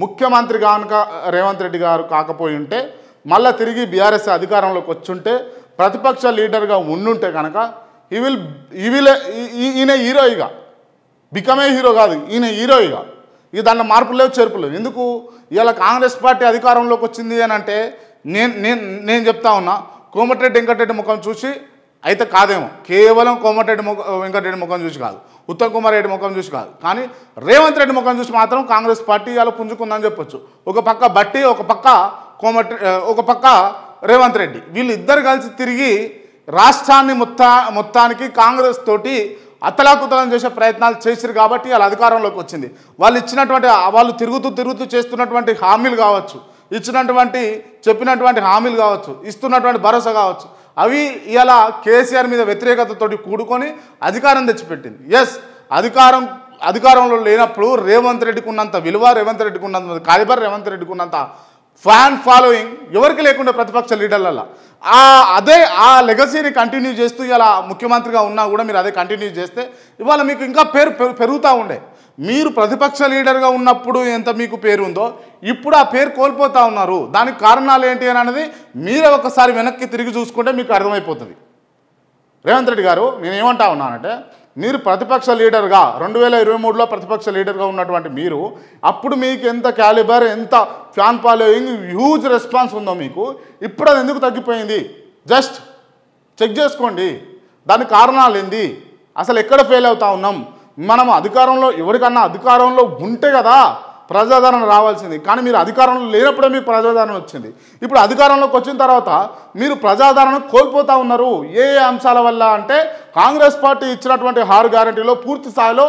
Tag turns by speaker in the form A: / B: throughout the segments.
A: ముఖ్యమంత్రి కనుక రేవంత్ రెడ్డి గారు కాకపోయి ఉంటే మళ్ళీ తిరిగి బీఆర్ఎస్ అధికారంలోకి వచ్చుంటే ప్రతిపక్ష లీడర్గా ఉండుంటే కనుక ఈయన హీరోయిగా బికమే హీరో కాదు, ఈయన హీరోయిగా. ఇక దాంట్లో మార్పులు లేవు, చేర్పులు లేవు. ఎందుకు ఇవాళ కాంగ్రెస్ పార్టీ అధికారంలోకి వచ్చింది అని అంటే నేను చెప్తా ఉన్నా, కోమటిరెడ్డి వెంకటరెడ్డి ముఖం చూసి అయితే కాదేమో, కేవలం కోమటిరెడ్డి వెంకటరెడ్డి ముఖం చూసి కాదు, ఉత్తమ్ కుమార్ రెడ్డి ముఖం చూసి కాదు, కానీ రేవంత్ రెడ్డి ముఖం చూసి మాత్రం కాంగ్రెస్ పార్టీ ఇలా పుంజుకుందని చెప్పొచ్చు. ఒక పక్క బట్టి, ఒక పక్క రేవంత్ రెడ్డి, వీళ్ళిద్దరు కలిసి తిరిగి రాష్ట్రాన్ని మొత్తానికి కాంగ్రెస్ తోటి అతలాకుతలం చేసే ప్రయత్నాలు చేశారు కాబట్టి వాళ్ళ అధికారంలోకి వచ్చింది. వాళ్ళు తిరుగుతూ చేస్తున్నటువంటి హామీలు కావచ్చు, చెప్పినటువంటి హామీలు కావచ్చు, ఇస్తున్నటువంటి భరోసా కావచ్చు, అవి ఇలా కేసీఆర్ మీద వ్యతిరేకతతోటి కూడుకొని అధికారం తెచ్చిపెట్టింది. ఎస్, అధికారంలో లేనప్పుడు రేవంత్ రెడ్డికి ఉన్నంత విలువ, రేవంత్ రెడ్డికి ఉన్నంత కాలిబర్, రేవంత్ రెడ్డికి ఉన్నంత ఫ్యాన్ ఫాలోయింగ్ ఎవరికి లేకుండా ప్రతిపక్ష లీడర్లలో ఆ లెగసీని కంటిన్యూ చేస్తూ ఇలా ముఖ్యమంత్రిగా ఉన్నా కూడా మీరు అదే కంటిన్యూ చేస్తే ఇవాళ మీకు ఇంకా పేరు పెరుగుతూ ఉండే. మీరు ప్రతిపక్ష లీడర్గా ఉన్నప్పుడు ఎంత మీకు పేరు ఉందో ఇప్పుడు ఆ పేరు కోల్పోతూ ఉన్నారు. దానికి కారణాలు ఏంటి అని అనేది మీరే ఒకసారి వెనక్కి తిరిగి చూసుకుంటే మీకు అర్థమైపోతుంది. రేవంత్ రెడ్డి గారు, నేను ఏమంటా ఉన్నానంటే, మీరు ప్రతిపక్ష లీడర్గా 2023లో ప్రతిపక్ష లీడర్గా ఉన్నటువంటి మీరు అప్పుడు మీకు ఎంత క్యాలిబర్, ఎంత ఫ్యాన్ ఫాలోయింగ్, హ్యూజ్ రెస్పాన్స్ ఉందో మీకు, ఇప్పుడు అది ఎందుకు తగ్గిపోయింది? జస్ట్ చెక్ చేసుకోండి. దానికి కారణాలు ఏంది, అసలు ఎక్కడ ఫెయిల్ అవుతా ఉన్నాం. మనం ఎవరికన్నా అధికారంలో ఉంటే కదా ప్రజాదరణ రావాల్సింది, కానీ మీరు అధికారంలో లేనప్పుడే మీకు ప్రజాదరణ వచ్చింది. ఇప్పుడు అధికారంలోకి వచ్చిన తర్వాత మీరు ప్రజాదరణ కోల్పోతూ ఉన్నారు. ఏ అంశాల వల్ల అంటే కాంగ్రెస్ పార్టీ ఇచ్చినటువంటి 6 గ్యారెంటీలో పూర్తి స్థాయిలో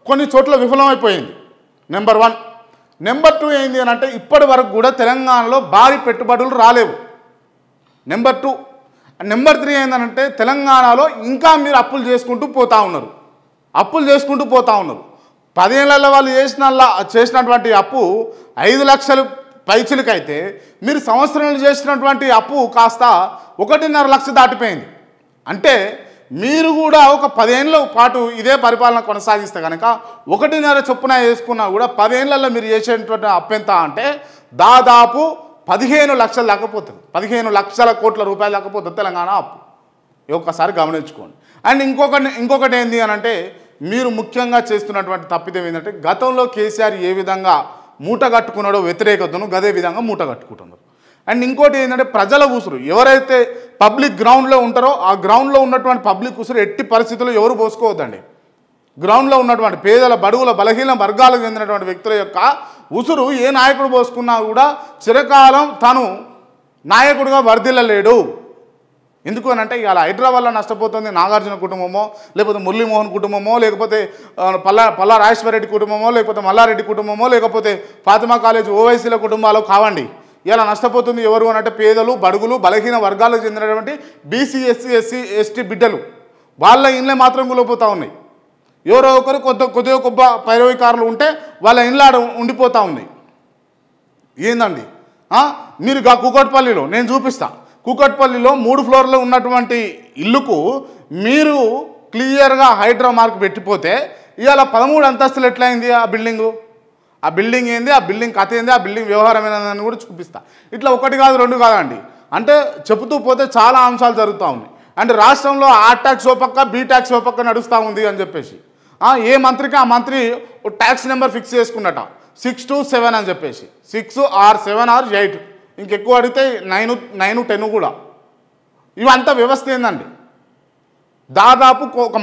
A: కొన్ని చోట్ల విఫలమైపోయింది. నెంబర్ 1. నెంబర్ 2 ఏంది అని అంటే ఇప్పటి వరకు కూడా తెలంగాణలో భారీ పెట్టుబడులు రాలేవు. నెంబర్ 2. నెంబర్ 3 ఏంటంటే తెలంగాణలో ఇంకా మీరు అప్పులు చేసుకుంటూ పోతా ఉన్నారు. 10 ఏళ్లలో వాళ్ళు చేసినటువంటి అప్పు 5 లక్షలు పైచిలకైతే మీరు సంవత్సరాలు చేసినటువంటి అప్పు కాస్త 1.5 లక్ష దాటిపోయింది. అంటే మీరు కూడా ఒక 10 ఏళ్ల పాటు ఇదే పరిపాలన కొనసాగిస్తే కనుక 1.5 చొప్పున వేసుకున్నా కూడా 10 ఏళ్లలో మీరు చేసేటువంటి అప్పు ఎంత అంటే దాదాపు 15 లక్షలు లేకపోతుంది, 15 లక్షల కోట్ల రూపాయలు లేకపోతుంది తెలంగాణ అప్పు. ఒక్కసారి గమనించుకోండి. అండ్ ఇంకొకటి ఏంది అని అంటే మీరు ముఖ్యంగా చేస్తున్నటువంటి తప్పిదం ఏంటంటే గతంలో కేసీఆర్ ఏ విధంగా మూట కట్టుకున్నాడో వ్యతిరేకతను అదే విధంగా మూట కట్టుకుంటున్నారు. అండ్ ఇంకోటి ఏంటంటే ప్రజల ఉసురు, ఎవరైతే పబ్లిక్ గ్రౌండ్లో ఉంటారో ఆ గ్రౌండ్లో ఉన్నటువంటి పబ్లిక్ ఉసురు ఎట్టి పరిస్థితుల్లో ఎవరు పోసుకోవద్దండి. గ్రౌండ్లో ఉన్నటువంటి పేదల, బడుగుల, బలహీన వర్గాలకు చెందినటువంటి వ్యక్తుల యొక్క ఉసురు ఏ నాయకుడు పోసుకున్నా కూడా చిరకాలం తను నాయకుడిగా వర్ధిల్లలేడు. ఎందుకు అని అంటే ఇవాళ హైడ్రా వల్ల నష్టపోతుంది నాగార్జున కుటుంబమో, లేకపోతే మురళీమోహన్ కుటుంబమో, లేకపోతే పల్లా రాజేశ్వరరెడ్డి కుటుంబమో, లేకపోతే మల్లారెడ్డి కుటుంబమో, లేకపోతే ఫాతిమా కాలేజ్ ఓవైసీల కుటుంబాలు కావండి. ఇలా నష్టపోతుంది ఎవరు అని అంటే పేదలు, బడుగులు, బలహీన వర్గాలకు చెందినటువంటి బీసీ, ఎస్సీ, ఎస్టీ బిడ్డలు. వాళ్ళ ఇండ్లే మాత్రం కూలిపోతూ ఉన్నాయి. ఎవరో ఒకరు కొద్దిగా గొప్ప పైరవికారులు ఉంటే వాళ్ళ ఇండ్లు ఉండిపోతూ ఉన్నాయి. ఏందండి మీరు కూకట్పల్లిలో నేను చూపిస్తా, కూకట్పల్లిలో 3 ఫ్లోర్లో ఉన్నటువంటి ఇల్లుకు మీరు క్లియర్గా హైడ్రా మార్క్ పెట్టిపోతే ఇవాళ 13 అంతస్తులు ఎట్లయింది ఆ బిల్డింగు? ఆ బిల్డింగ్ ఏంది, ఆ బిల్డింగ్ కథ ఏంది, ఆ బిల్డింగ్ వ్యవహారం ఏందని కూడా చూపిస్తా. ఇట్లా 1 కాదు 2 కాదండి, అంటే చెబుతూ పోతే చాలా అంశాలు జరుగుతూ ఉన్నాయి. అంటే రాష్ట్రంలో ఆ ట్యాక్స్ ఓ పక్క, బీ ట్యాక్స్ ఓ పక్క నడుస్తూ ఉంది అని చెప్పేసి ఏ మంత్రికి ఆ మంత్రి ట్యాక్స్ నెంబర్ ఫిక్స్ చేసుకున్నట 6 to 7 అని చెప్పేసి, 6 or 7 or 8, ఇంకెక్కువ అడిగితే 9, 10 కూడా. ఇవంతా వ్యవస్థ ఏందండి? దాదాపు ఒక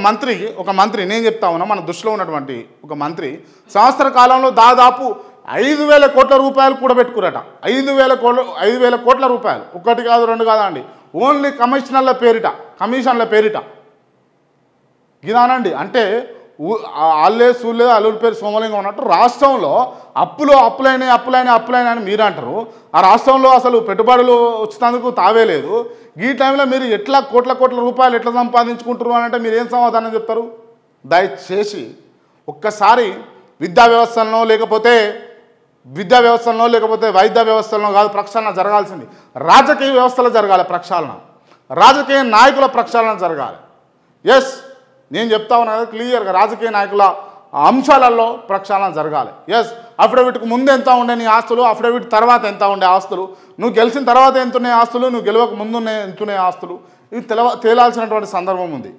A: మంత్రి నేను చెప్తా ఉన్నా, మన దృష్టిలో ఉన్నటువంటి ఒక మంత్రి సంవత్సర కాలంలో దాదాపు 5,000 కోట్ల రూపాయలు కూడా పెట్టుకురట. 5,000 కోట్ల రూపాయలు, 1 కాదు 2 కాదండి, ఓన్లీ కమిషన్ల పేరిట ఇదానండి. అంటే ఆళ్ళే సూళ్ళే అల్లుల పేరు సోమలింగం ఉన్నట్టు రాష్ట్రంలో అప్పులైన అని మీరు అంటారు. ఆ రాష్ట్రంలో అసలు పెట్టుబడులు వచ్చేందుకు తావే లేదు. ఈ టైంలో మీరు ఎట్లా కోట్ల రూపాయలు ఎట్లా సంపాదించుకుంటారు అని అంటే మీరు ఏం సమాధానం చెప్తారు? దయచేసి ఒక్కసారి విద్యా వ్యవస్థలను లేకపోతే వైద్య వ్యవస్థలను కాదు ప్రక్షాళన జరగాల్సింది, రాజకీయ వ్యవస్థలో జరగాలి ప్రక్షాళన, రాజకీయ నాయకుల ప్రక్షాళన జరగాలి. ఎస్, నేను చెప్తా ఉన్నా కదా క్లియర్గా రాజకీయ నాయకుల అంశాలలో ప్రక్షాళన జరగాలి. ఎస్, అఫిడవిట్కు ముందు ఎంత ఉండే నీ ఆస్తులు, అఫిడవిట్ తర్వాత ఎంత ఉండే ఆస్తులు, నువ్వు గెలిచిన తర్వాత ఎంత ఉన్నాయి ఆస్తులు, నువ్వు గెలవక ముందు ఎంత ఉన్నాయి ఆస్తులు, ఇవి తేలాల్సినటువంటి సందర్భం ఉంది.